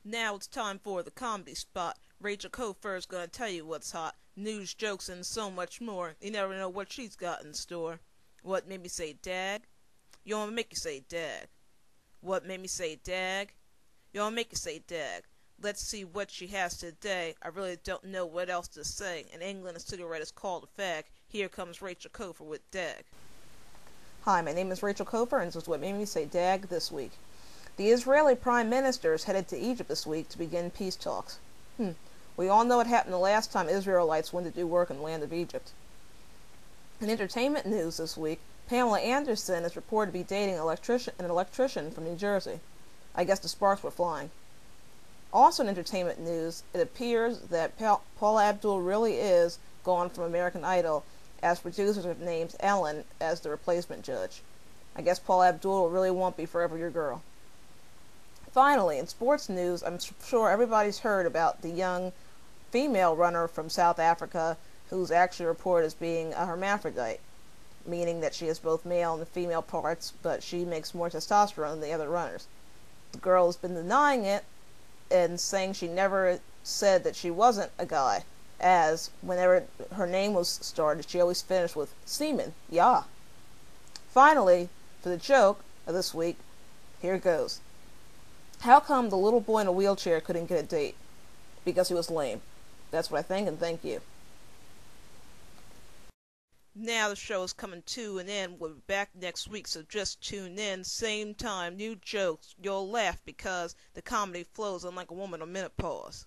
Now it's time for the comedy spot. Rachel Kofer is gonna tell you what's hot. News, jokes, and so much more. You never know what she's got in store. What made me say dag? You wanna make you say dag. What made me say dag? You wanna make you say dag. Let's see what she has today. I really don't know what else to say. In England, a cigarette is called a fag. Here comes Rachel Kofer with dag. Hi, my name is Rachel Kofer, and this is what made me say dag this week. The Israeli Prime Minister is headed to Egypt this week to begin peace talks. We all know what happened the last time Israelites went to do work in the land of Egypt. In entertainment news this week, Pamela Anderson is reported to be dating an electrician from New Jersey. I guess the sparks were flying. Also in entertainment news, it appears that Paula Abdul really is gone from American Idol, as producers have named Ellen as the replacement judge. I guess Paula Abdul really won't be forever your girl. Finally, in sports news, I'm sure everybody's heard about the young female runner from South Africa who's actually reported as being a hermaphrodite, meaning that she has both male and female parts, but she makes more testosterone than the other runners. The girl has been denying it and saying she never said that she wasn't a guy, as whenever her name was started, she always finished with semen. Yeah. Finally, for the joke of this week, here goes. How come the little boy in a wheelchair couldn't get a date? Because he was lame. That's what I think, and thank you. Now the show is coming to an end. We'll be back next week, so just tune in. Same time, new jokes. You'll laugh because the comedy flows unlike a woman on menopause.